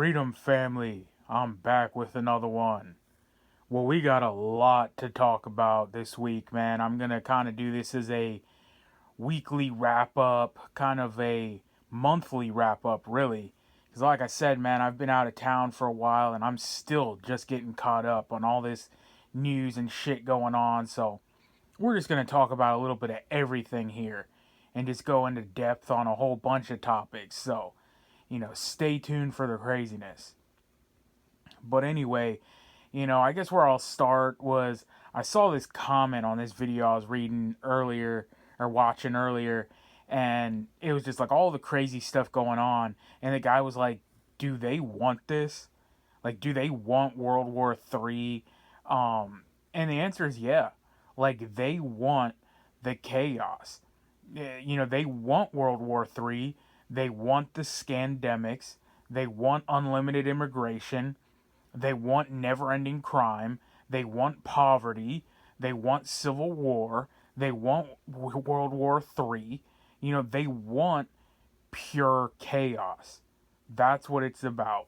Freedom family, I'm back with another one. Well, we got a lot to talk about this week, man. I'm going to kind of do this as a weekly wrap up, kind of a monthly wrap up, really. Because, like I said, man, I've been out of town for a while and I'm still just getting caught up on all this news and shit going on. So, we're just going to talk about a little bit of everything here and just go into depth on a whole bunch of topics. So, stay tuned for the craziness. But anyway, I guess where I'll start was I saw this comment on this video I was reading earlier or watching earlier, and it was just like all the crazy stuff going on. And the guy was like, "Do they want this? Like, do they want World War III?" And the answer is yeah. Like, they want the chaos. They want World War III. They want the scandemics. They want unlimited immigration. They want never ending crime. They want poverty. They want civil war. They want World War III. They want pure chaos. That's what it's about.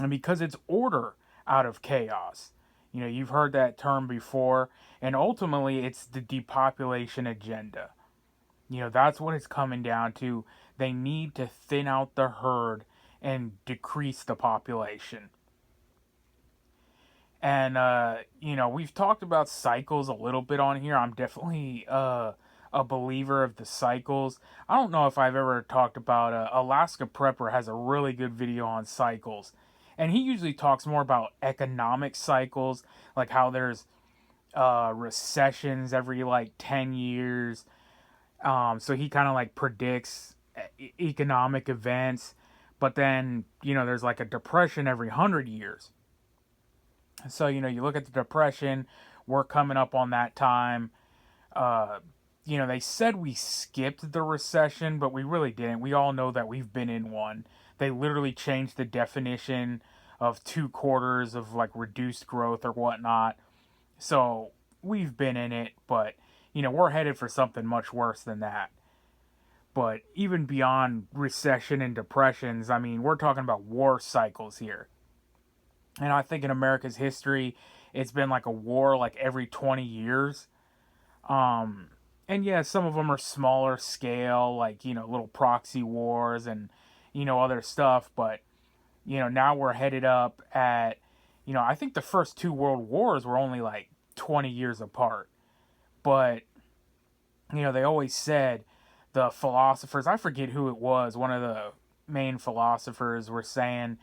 And because it's order out of chaos. You've heard that term before. And ultimately, it's the depopulation agenda. That's what it's coming down to. They need to thin out the herd and decrease the population. And we've talked about cycles a little bit on here. I'm definitely a believer of the cycles. I don't know if I've ever talked about Alaska Prepper has a really good video on cycles, and he usually talks more about economic cycles, like how there's recessions every like 10 years. So he kind of like predicts economic events, but then there's like a depression every 100 years. So, you look at the Depression, we're coming up on that time. They said we skipped the recession, but we really didn't. We all know that we've been in one. They literally changed the definition of 2 quarters of like reduced growth or whatnot. So, we've been in it, but, we're headed for something much worse than that. But even beyond recession and depressions, I mean, we're talking about war cycles here. And I think in America's history, it's been like a war like every 20 years. And yeah, some of them are smaller scale, like, little proxy wars and, other stuff. But, now we're headed up at, I think the first 2 world wars were only like 20 years apart. But, they always said the philosophers, I forget who it was, one of the main philosophers were saying,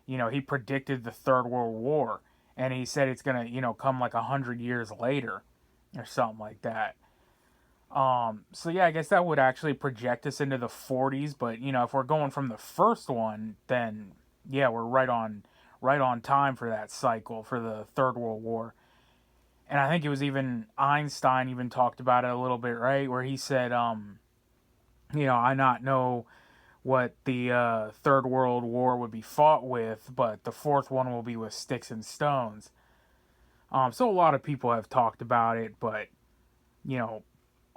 he predicted the Third World War, and he said it's gonna, come like 100 years later, or something like that. So yeah, I guess that would actually project us into the 40s. But if we're going from the first one, then yeah, we're right on time for that cycle for the Third World War. And I think it was even Einstein even talked about it a little bit, right? Where he said, I not know what the Third World War would be fought with, but the fourth one will be with sticks and stones. So a lot of people have talked about it, but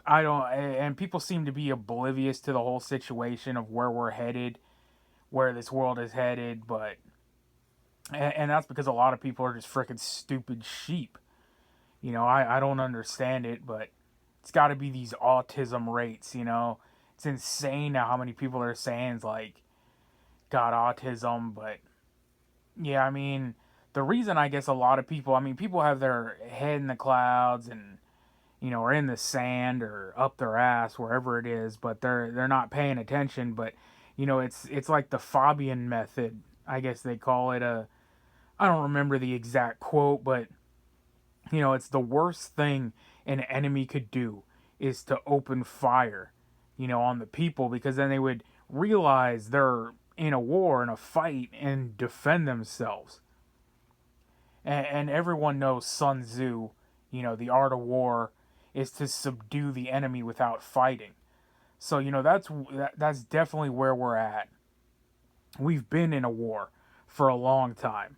I don't, and people seem to be oblivious to the whole situation of where we're headed, where this world is headed, but and that's because a lot of people are just freaking stupid sheep. I don't understand it, but it's got to be these autism rates. It's insane now how many people are saying it's like got autism. But yeah, I mean, the reason I guess a lot of people, I mean, people have their head in the clouds and or in the sand or up their ass wherever it is, but they're not paying attention. But it's like the Fabian method, I guess they call it. I don't remember the exact quote, but it's the worst thing an enemy could do is to open fire, on the people, because then they would realize they're in a war, in a fight, and defend themselves. And everyone knows Sun Tzu, the art of war is to subdue the enemy without fighting. So, that's definitely where we're at. We've been in a war for a long time.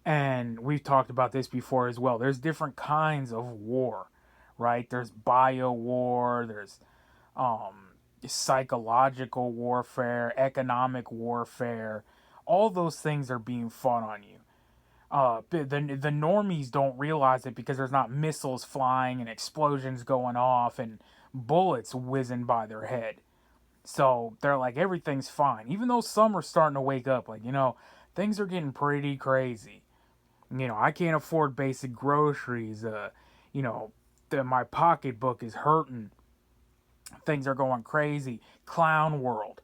And we've talked about this before as well. There's different kinds of war, right? There's bio war, there's psychological warfare, economic warfare, All those things are being fought on you. The normies don't realize it because there's not missiles flying and explosions going off and bullets whizzing by their head. So they're like, everything's fine. Even though some are starting to wake up, like, things are getting pretty crazy. I can't afford basic groceries. You know, my pocketbook is hurting. Things are going crazy. Clown world.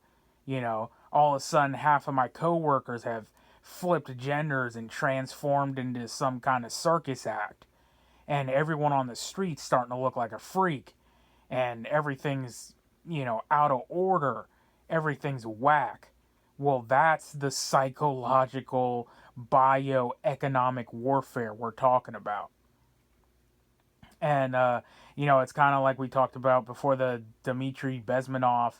All of a sudden, half of my coworkers have flipped genders and transformed into some kind of circus act. And everyone on the street's starting to look like a freak. And everything's, out of order. Everything's whack. Well, that's the psychological, bioeconomic warfare we're talking about. And, it's kind of like we talked about before, the Dmitry Bezmenov,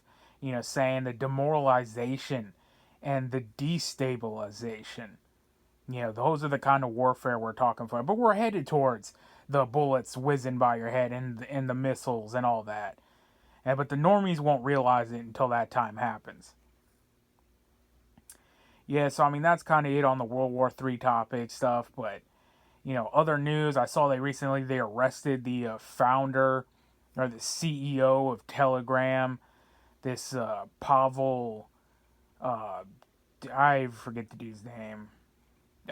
saying the demoralization and the destabilization. Those are the kind of warfare we're talking for. But we're headed towards the bullets whizzing by your head and the missiles and all that. But the normies won't realize it until that time happens. Yeah, so I mean, that's kind of it on the World War III topic stuff. But, other news, I saw they arrested the founder or the CEO of Telegram, this Pavel, uh, I forget the dude's name.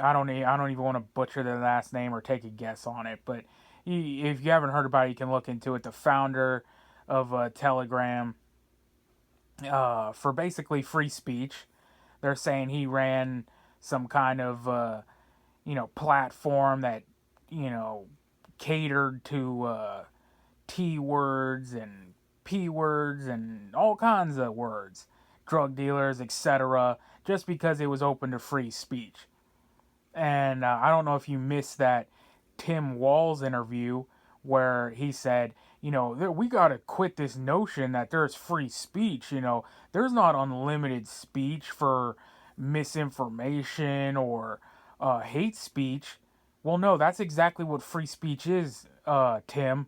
I don't even want to butcher the last name or take a guess on it. But if you haven't heard about it, you can look into it. The founder of Telegram, for basically free speech. They're saying he ran some kind of platform that you know catered to T words and P words and all kinds of words, drug dealers, etc. Just because it was open to free speech. And I don't know if you missed that Tim Walz interview where he said, we got to quit this notion that there's free speech. There's not unlimited speech for misinformation or hate speech. Well, no, that's exactly what free speech is, Tim.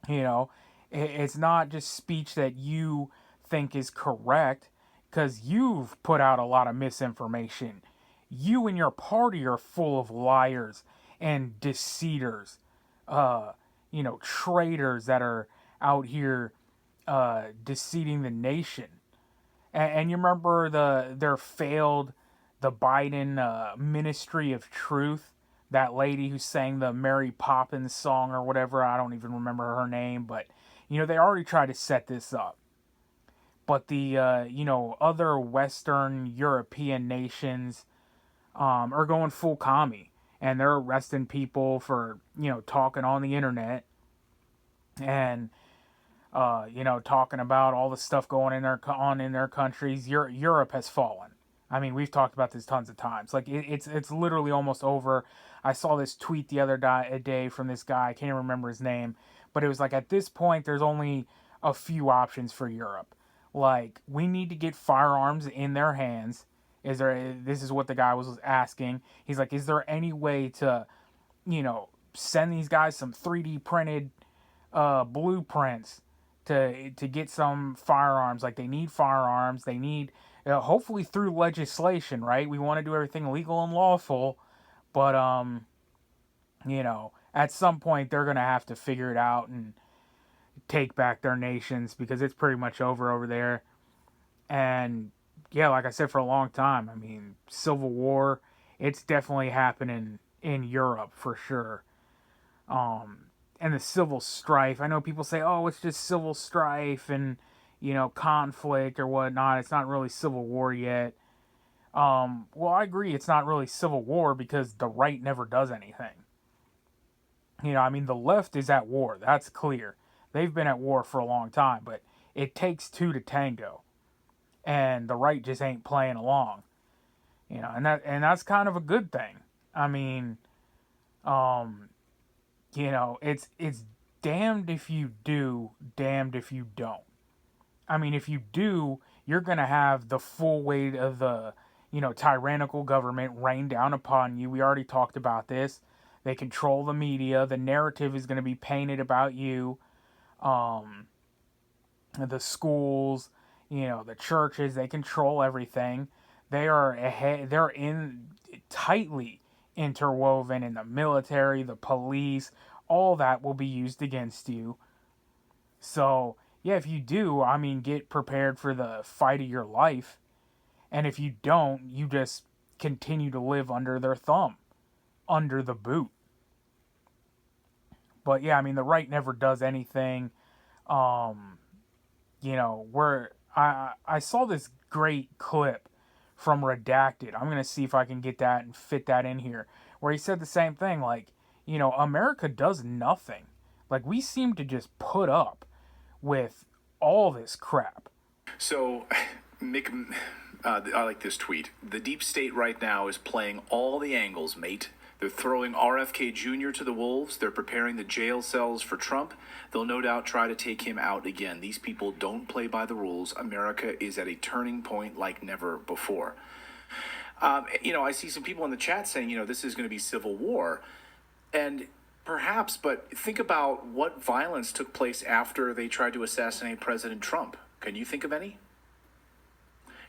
You know, it's not just speech that you think is correct because you've put out a lot of misinformation. You and your party are full of liars and deceiters, traitors that are out here deceiving the nation. And you remember the Biden Ministry of Truth, that lady who sang the Mary Poppins song or whatever. I don't even remember her name, but they already tried to set this up. But the other Western European nations are going full commie, and they're arresting people for talking on the internet and talking about all the stuff going in their countries. Europe has fallen. I mean, we've talked about this tons of times. Like it's literally almost over. I saw this tweet the other day from this guy. I can't remember his name, but it was like, at this point, there's only a few options for Europe. Like, we need to get firearms in their hands. This is what the guy was asking. He's like, is there any way to, send these guys some 3D printed blueprints to get some firearms? Like, they need firearms. They need, hopefully through legislation, right? We want to do everything legal and lawful, but at some point they're gonna have to figure it out and take back their nations, because it's pretty much over there. And yeah, like I said, for a long time, I mean, civil war, it's definitely happening in Europe for sure. And the civil strife, I know people say, oh, it's just civil strife and conflict or whatnot. It's not really civil war yet. Well, I agree, it's not really civil war because the right never does anything. I mean, the left is at war. That's clear. They've been at war for a long time, but it takes two to tango, and the right just ain't playing along. And that's kind of a good thing. I mean, it's damned if you do, damned if you don't. I mean, if you do, you're gonna have the full weight of the tyrannical government rain down upon you. We already talked about this. They control the media. The narrative is going to be painted about you. The schools, the churches, they control everything. they're in tightly interwoven in the military, the police, all that will be used against you. So, yeah, if you do, I mean, get prepared for the fight of your life. And if you don't, you just continue to live under their thumb, under the boot. But yeah, I mean, the right never does anything. Um, where I saw this great clip from Redacted. I'm gonna see if I can get that and fit that in here, where he said the same thing. Like, America does nothing. Like, we seem to just put up with all this crap. So, Mick, I like this tweet. The deep state right now is playing all the angles, mate. They're throwing RFK Jr. to the wolves. They're preparing the jail cells for Trump. They'll no doubt try to take him out again. These people don't play by the rules. America is at a turning point like never before. I see some people in the chat saying, this is going to be civil war. And perhaps, but think about what violence took place after they tried to assassinate President Trump. Can you think of any?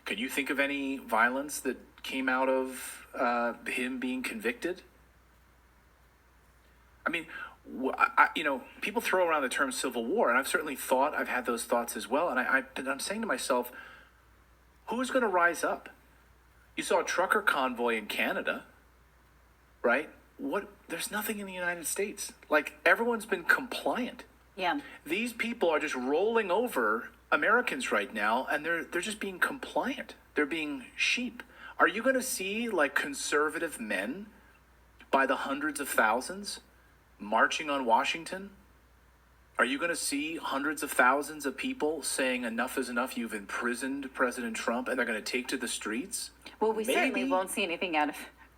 Can you think of any violence that came out of him being convicted? I mean, people throw around the term civil war, and I've had those thoughts as well. And I'm saying to myself, who's going to rise up? You saw a trucker convoy in Canada, right? There's nothing in the United States. Like, everyone's been compliant. Yeah. These people are just rolling over Americans right now, and they're just being compliant. They're being sheep. Are you going to see, like, conservative men by the hundreds of thousands marching on Washington? Are you going to see hundreds of thousands of people saying enough is enough, you've imprisoned President Trump, and they're going to take to the streets? Well, we certainly won't see anything out of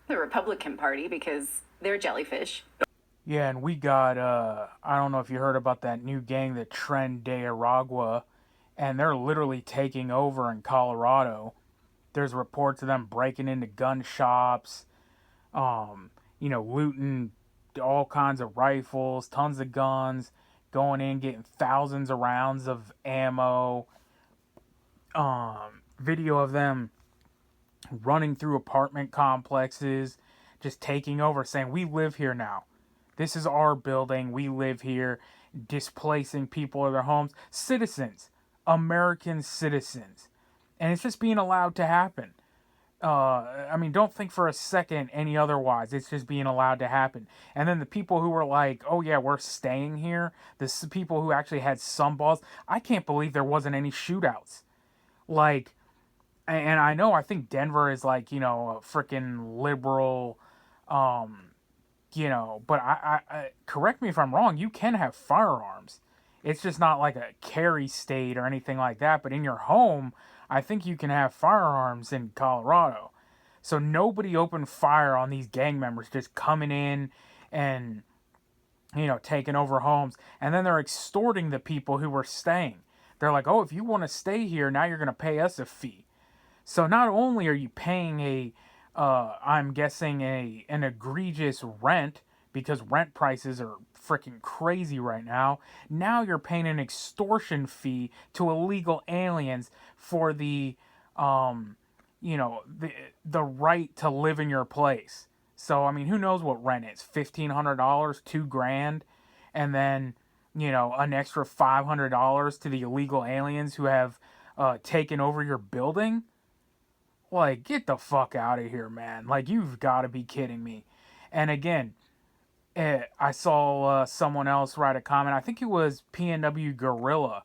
the Republican Party because they're jellyfish. Yeah, and we got, I don't know if you heard about that new gang, the Tren de Aragua, and they're literally taking over in Colorado. There's reports of them breaking into gun shops, looting all kinds of rifles, tons of guns, going in, getting thousands of rounds of ammo. Video of them running through apartment complexes, just taking over, saying, we live here now. This is our building. We live here, displacing people of their homes. Citizens, American citizens. And it's just being allowed to happen. Don't think for a second any otherwise. It's just being allowed to happen. And then the people who were like, oh yeah, we're staying here, the people who actually had some balls, I can't believe there wasn't any shootouts. Like, and I think Denver is like, a freaking liberal, but I correct me if I'm wrong, you can have firearms. It's just not like a carry state or anything like that, but in your home, I think you can have firearms in Colorado. So nobody opened fire on these gang members just coming in and, taking over homes. And then they're extorting the people who were staying. They're like, oh, if you want to stay here, now you're going to pay us a fee. So not only are you paying I'm guessing an egregious rent, because rent prices are freaking crazy right now. Now you're paying an extortion fee to illegal aliens for the right to live in your place. So I mean, who knows what rent is? $1,500, $2,000, and then an extra $500 to the illegal aliens who have taken over your building. Like, get the fuck out of here, man. Like, you've got to be kidding me. And again, I saw someone else write a comment. I think it was PNW Gorilla.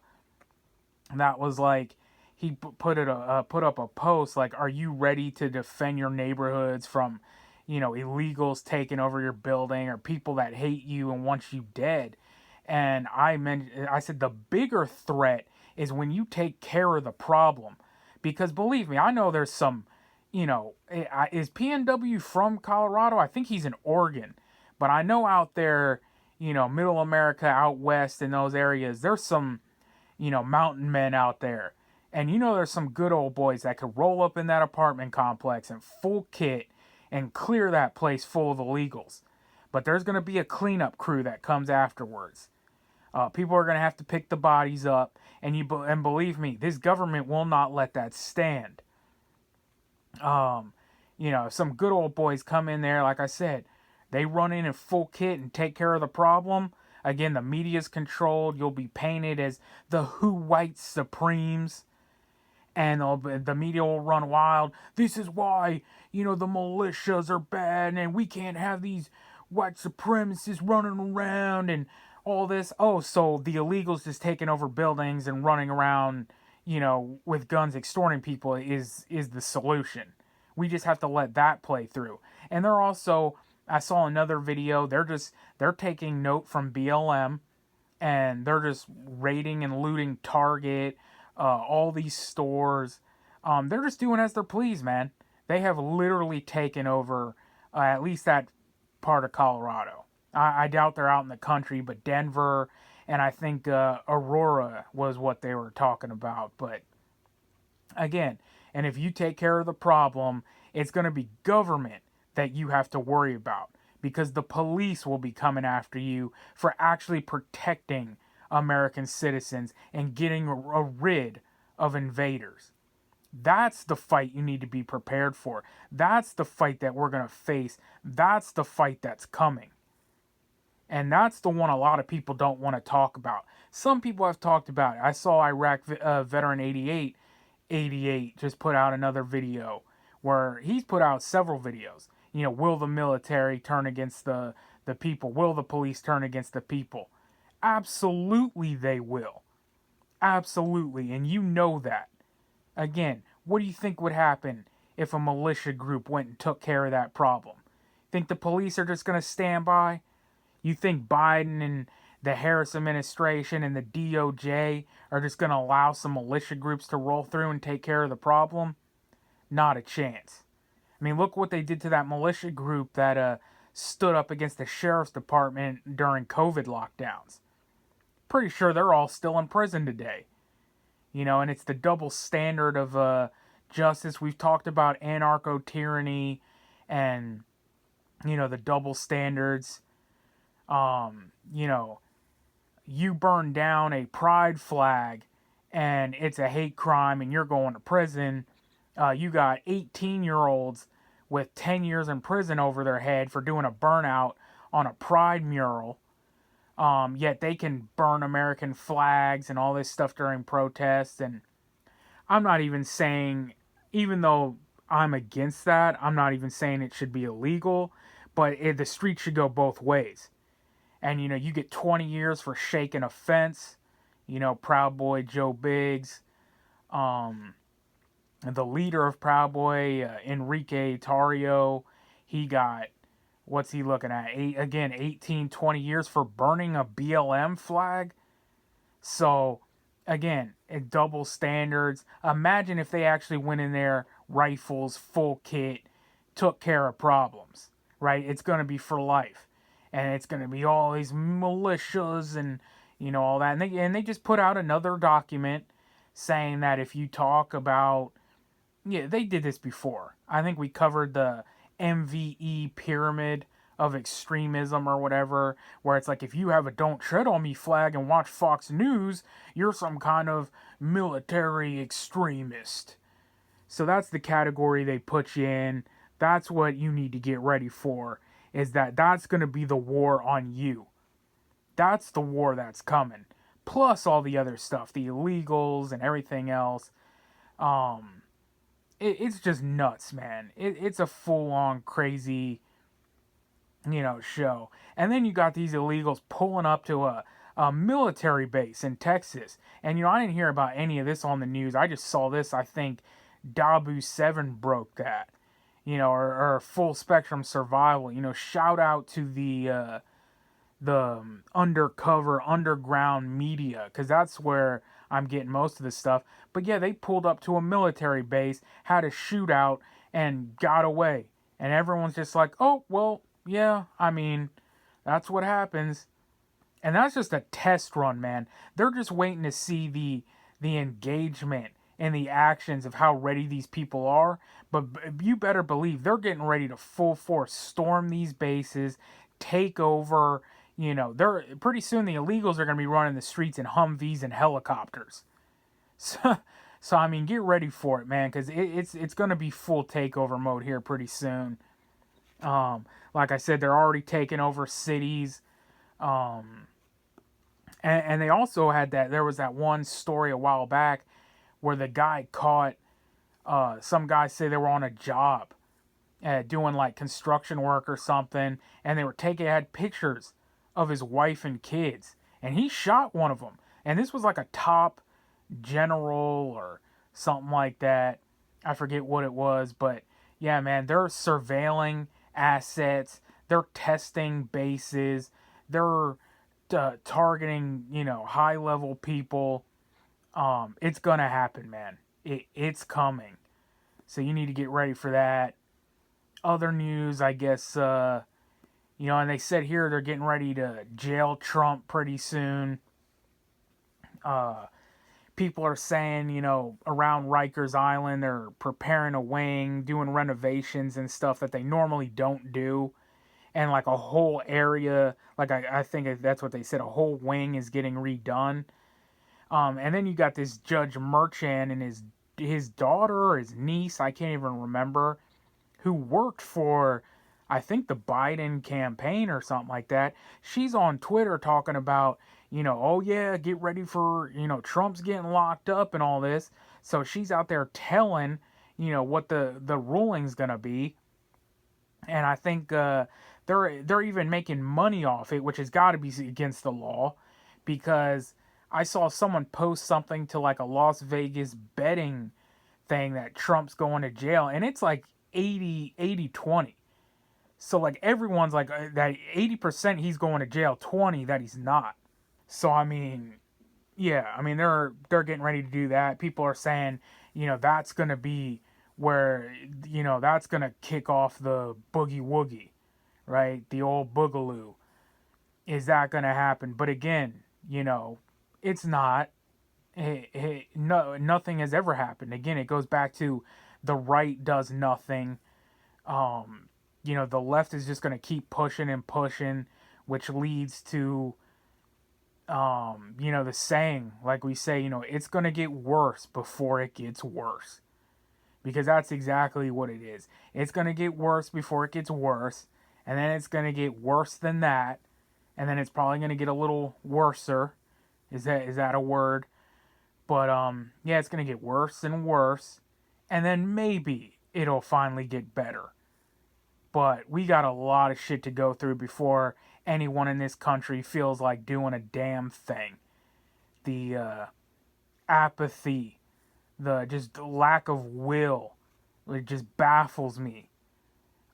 That was like, he put up a post like, are you ready to defend your neighborhoods from, illegals taking over your building or people that hate you and want you dead? And I said the bigger threat is when you take care of the problem. Because believe me, I know there's some, is PNW from Colorado? I think he's in Oregon. But I know out there, middle America, out west in those areas, there's some, mountain men out there. And there's some good old boys that could roll up in that apartment complex in full kit and clear that place full of illegals. But there's going to be a cleanup crew that comes afterwards. People are going to have to pick the bodies up. And believe me, this government will not let that stand. Um, some good old boys come in there, like I said, they run in full kit and take care of the problem. Again, the media's controlled. You'll be painted as the who white supremes, and the media will run wild. This is why, the militias are bad, and we can't have these white supremacists running around and all this. Oh, so the illegals just taking over buildings and running around, with guns extorting people is the solution. We just have to let that play through. And they're also, I saw another video, they're taking note from BLM, and they're just raiding and looting Target, all these stores. They're just doing as they're pleased, man. They have literally taken over at least that part of Colorado. I doubt they're out in the country, but Denver and I think Aurora was what they were talking about. But again, and if you take care of the problem, it's going to be government that you have to worry about, because the police will be coming after you for actually protecting American citizens and getting rid of invaders. That's the fight you need to be prepared for. That's the fight that we're going to face. That's the fight that's coming. And that's the one a lot of people don't want to talk about. Some people have talked about it. I saw Iraq veteran 88 just put out another video where he's put out several videos. Will the military turn against the people? Will the police turn against the people? Absolutely they will. Absolutely. And you know that. Again, what do you think would happen if a militia group went and took care of that problem? Think the police are just going to stand by? You think Biden and the Harris administration and the DOJ are just going to allow some militia groups to roll through and take care of the problem? Not a chance. I mean, look what they did to that militia group that stood up against the sheriff's department during COVID lockdowns. Pretty sure they're all still in prison today. And it's the double standard of justice. We've talked about anarcho-tyranny and, the double standards. You burn down a pride flag and it's a hate crime and you're going to prison. You got 18-year-olds with 10 years in prison over their head for doing a burnout on a pride mural. Yet they can burn American flags and all this stuff during protests. And I'm not even saying, even though I'm against that, I'm not even saying it should be illegal, but the street should go both ways. And, you get 20 years for shaking a fence. Proud Boy Joe Biggs, the leader of Proud Boy, Enrique Tarrio, he got, what's he looking at? 18, 20 years for burning a BLM flag. So, again, double standards. Imagine if they actually went in there, rifles, full kit, took care of problems, right? It's going to be for life. And it's going to be all these militias and, all that. And they just put out another document saying that if you talk about, they did this before. I think we covered the MVE pyramid of extremism or whatever, where it's like if you have a "Don't Tread on Me" flag and watch Fox News, you're some kind of military extremist. So that's the category they put you in. That's what you need to get ready for, is that's going to be the war on you. That's the war that's coming. Plus all the other stuff, the illegals and everything else. It's just nuts, man. It's a full-on crazy, show. And then you got these illegals pulling up to a military base in Texas. And, I didn't hear about any of this on the news. I just saw this, I think, Dabu 7 broke that. Or Full Spectrum Survival. Shout out to the undercover, underground media, because that's where I'm getting most of this stuff. But yeah, they pulled up to a military base, had a shootout, and got away. And everyone's just like, oh, well, yeah, I mean, that's what happens. And that's just a test run, man. They're just waiting to see the engagement and the actions of how ready these people are. But you better believe they're getting ready to full force storm these bases, take over. They're pretty soon the illegals are going to be running the streets in Humvees and helicopters. So I mean, get ready for it, man, because it's gonna be full takeover mode here pretty soon. Like I said, they're already taking over cities. Um, and they also had that. There was that one story a while back where the guy caught. Some guys say they were on a job, doing like construction work or something, and they were had pictures of his wife and kids, and he shot one of them. And this was like a top general or something like that. I forget what it was, but yeah, man, they're surveilling assets, they're testing bases, they're targeting, high level people. It's gonna happen, man. It's coming. So you need to get ready for that. Other news, I guess, and they said here they're getting ready to jail Trump pretty soon. Uh, People are saying, around Rikers Island, they're preparing a wing, doing renovations and stuff that they normally don't do. And like a whole area, like I think that's what they said, a whole wing is getting redone. And then you got this Judge Merchant and his daughter or his niece, I can't even remember, who worked for, I think, the Biden campaign or something like that. She's on Twitter talking about, oh yeah, get ready for, Trump's getting locked up and all this. So she's out there telling, what the ruling's gonna be. And I think they're even making money off it, which has got to be against the law, because I saw someone post something to like a Las Vegas betting thing that Trump's going to jail, and it's like 80-20. So like everyone's like that 80% he's going to jail, 20 that he's not. So I mean, yeah, I mean they're getting ready to do that. People are saying, that's going to be where that's going to kick off the boogie woogie, right? The old boogaloo. Is that going to happen? But again, it's not. No, nothing has ever happened. Again, it goes back to the right does nothing. The left is just going to keep pushing and pushing, which leads to, the saying, like we say, it's going to get worse before it gets worse. Because that's exactly what it is. It's going to get worse before it gets worse. And then it's going to get worse than that. And then it's probably going to get a little worser. Is that a word? But yeah, it's going to get worse and worse. And then maybe it'll finally get better. But we got a lot of shit to go through before anyone in this country feels like doing a damn thing. The apathy, the just lack of will, it just baffles me.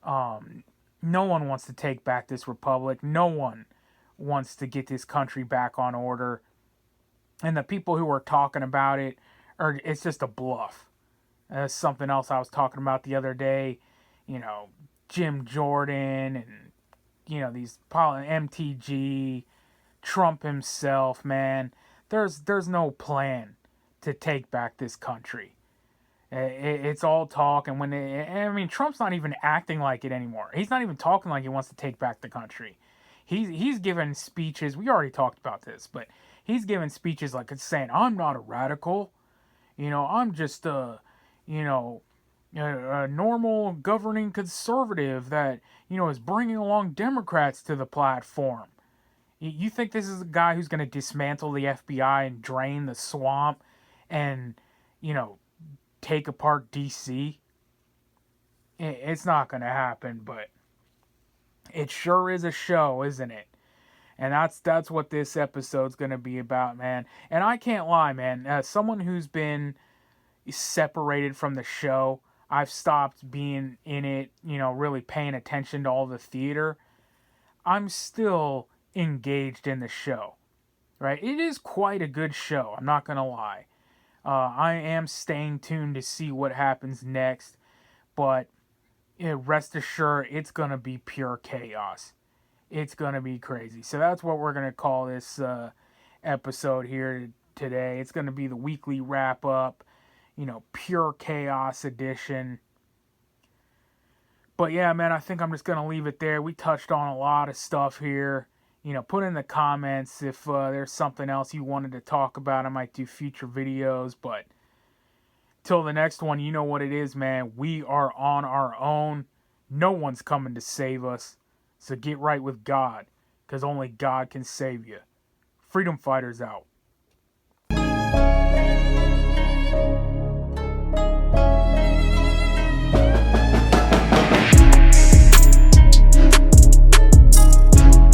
No one wants to take back this republic. No one wants to get this country back on order. And the people who are talking about it, it's just a bluff. That's something else I was talking about the other day. Jim Jordan and these MTG, Trump himself, man. There's no plan to take back this country. It's all talk, and Trump's not even acting like it anymore. He's not even talking like he wants to take back the country. He's given speeches. We already talked about this, but he's given speeches like it's saying, "I'm not a radical, I'm just a normal governing conservative that is bringing along Democrats to the platform." You think this is a guy who's going to dismantle the FBI and drain the swamp and take apart DC? It's not going to happen, but it sure is a show, isn't it? And that's what this episode's going to be about, man. And I can't lie, man. As someone who's been separated from the show, I've stopped being in it, really paying attention to all the theater. I'm still engaged in the show, right? It is quite a good show, I'm not going to lie. I am staying tuned to see what happens next, but rest assured, it's going to be pure chaos. It's going to be crazy. So that's what we're going to call this episode here today. It's going to be the weekly wrap up, pure chaos edition. But yeah, man, I think I'm just going to leave it there. We touched on a lot of stuff here. Put in the comments if there's something else you wanted to talk about. I might do future videos, but Till the next one, you know what it is, man. We are on our own. No one's coming to save us. So get right with God, because only God can save you. Freedom Fighters out.